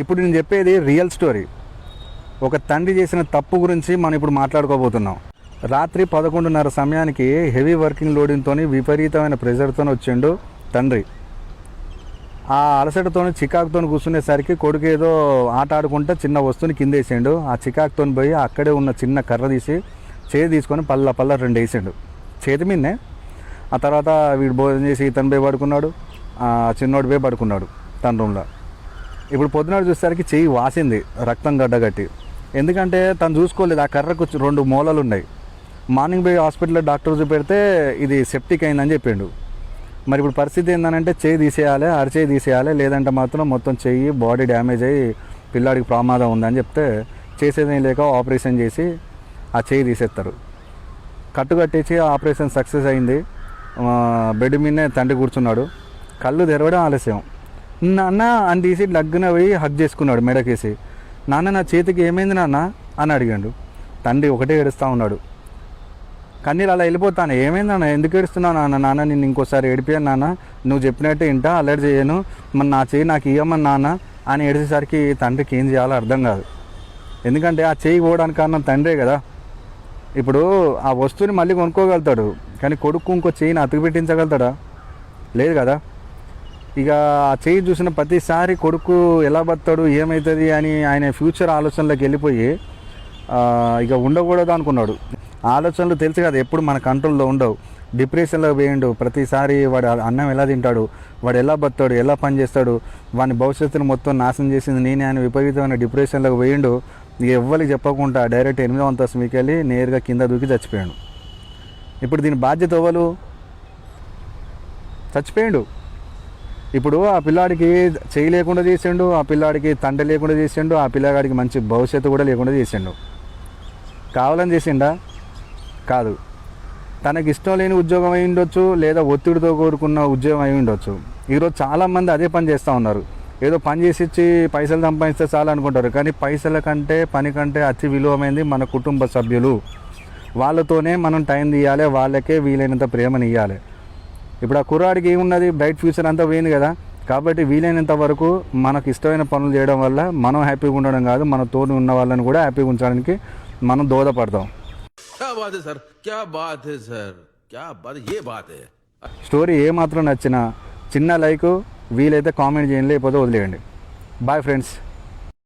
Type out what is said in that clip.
ఇప్పుడు నేను చెప్పేది రియల్ స్టోరీ. ఒక తండ్రి చేసిన తప్పు గురించి మనం ఇప్పుడు మాట్లాడుకోబోతున్నాం. రాత్రి 11:30 సమయానికి హెవీ వర్కింగ్ లోడింగ్తో విపరీతమైన ప్రెషర్తో వచ్చిండు తండ్రి. ఆ అలసటతో చికాకుతో కూర్చునేసరికి కొడుకు ఏదో ఆట ఆడుకుంటే చిన్న వస్తువుని కిందేసిండు. ఆ చికాకుతో పోయి అక్కడే ఉన్న చిన్న కర్ర తీసి చేతి తీసుకొని పల్ల 2 వేసిండు చేతి మీదనే. ఆ తర్వాత వీడు భోజనం చేసి ఇతను పోయి పడుకున్నాడు, చిన్నోడు పోయి పడుకున్నాడు తన రూమ్లో. ఇప్పుడు పొద్దునాడు చూసేసరికి చెయ్యి వాసింది, రక్తం గడ్డగట్టి. ఎందుకంటే తను చూసుకోలేదు, ఆ కర్రకు 2 మూలలు ఉన్నాయి. మార్నింగ్ పోయి హాస్పిటల్లో డాక్టర్ చూపెడితే ఇది సెప్టిక్ అయిందని చెప్పిండు. మరి ఇప్పుడు పరిస్థితి ఏంటంటే చెయ్యి తీసేయాలి, అరచేయి తీసేయాలి, లేదంటే మాత్రం మొత్తం చెయ్యి బాడీ డ్యామేజ్ అయ్యి పిల్లాడికి ప్రమాదం ఉందని చెప్తే చేసేదేం లేక ఆపరేషన్ చేసి ఆ చెయ్యి తీసేస్తారు. కట్టుకట్టేసి ఆపరేషన్ సక్సెస్ అయింది. బెడ్ మీదనే తండ్రి కూర్చున్నాడు. కళ్ళు తెరవడం ఆలస్యం. నాన్న అని తీసి లగ్గున పోయి హగ్ చేసుకున్నాడు మెడకేసి. నాన్న నా చేతికి ఏమైంది నాన్న అని అడిగాడు. తండ్రి ఒకటే ఏడుస్తూ ఉన్నాడు. కన్నీళ్ళు అలా వెళ్ళిపోతాను. ఏమైంది నాన్న, ఎందుకు ఏడుస్తున్నావు నాన్న? నాన్న నిన్ను ఇంకోసారి ఏడిపోయాను నాన్న, నువ్వు చెప్పినట్టు ఇంటా, అలర్ట్ చేయను, మరి నా చేయి నాకు ఇవ్వమని నాన్న అని ఏడిసేసరికి తండ్రికి ఏం చేయాలో అర్థం కాదు. ఎందుకంటే ఆ చేయి పోవడానికి కారణం తండ్రే కదా. ఇప్పుడు ఆ వస్తువుని మళ్ళీ కొనుక్కోగలుగుతాడు, కానీ కొడుకు ఇంకో చేయిని అతుకు పెట్టించగలుగుతాడా? లేదు కదా. ఇక ఆ చేయి చూసిన ప్రతిసారి కొడుకు ఎలా బతాడు, ఏమవుతుంది అని ఆయన ఫ్యూచర్ ఆలోచనలోకి వెళ్ళిపోయి ఇక ఉండకూడదు అనుకున్నాడు. ఆలోచనలు తెలుసు కదా, ఎప్పుడు మన కంట్రోల్లో ఉండవు. డిప్రెషన్లో వేయండు. ప్రతిసారి వాడు అన్నం ఎలా తింటాడు, వాడు ఎలా బతాడు, ఎలా పని చేస్తాడు, వాని భవిష్యత్తును మొత్తం నాశనం చేసింది నేనే అని విపరీతమైన డిప్రెషన్లోకి వేయండు. ఇక ఎవ్వరికి చెప్పకుండా డైరెక్ట్ 8వ అంతస్తు మీకు వెళ్ళి నేరుగా కింద దూకి చచ్చిపోయాడు. ఇప్పుడు దీని బాధ్యత ఎవరు? చచ్చిపోయాడు. ఇప్పుడు ఆ పిల్లాడికి చేయి లేకుండా చేసిండు, ఆ పిల్లాడికి తండ్రి లేకుండా చేసిండు, ఆ పిల్లగాడికి మంచి భవిష్యత్తు కూడా లేకుండా చేసిండు. కావాలని చేసిండా? కాదు. తనకి ఇష్టం లేని ఉద్యోగం అయి ఉండొచ్చు, లేదా ఒత్తిడితో కోరుకున్న ఉద్యోగం అయి ఉండొచ్చు. ఈరోజు చాలామంది అదే పని చేస్తూ ఉన్నారు. ఏదో పని చేసి ఇచ్చి పైసలు సంపాదిస్తే చాలా అనుకుంటారు, కానీ పైసల కంటే పని కంటే అతి విలువమైంది మన కుటుంబ సభ్యులు. వాళ్ళతోనే మనం టైం తీయాలి, వాళ్ళకే వీలైనంత ప్రేమని ఇవ్వాలి. ఇప్పుడు ఆ కుర్రాడికి ఏమున్నది, బ్రైట్ ఫ్యూచర్ అంతా పోయింది కదా. కాబట్టి వీలైనంత వరకు మనకు ఇష్టమైన పనులు చేయడం వల్ల మనం హ్యాపీగా ఉండడం కాదు, మన తోడు ఉన్న వాళ్ళని కూడా హ్యాపీగా ఉంచడానికి మనం దోహదపడతాం. స్టోరీ ఏమాత్రం నచ్చినా చిన్న లైక్, వీలైతే కామెంట్ చేయండి, లేకపోతే వదిలేయండి. Bye friends.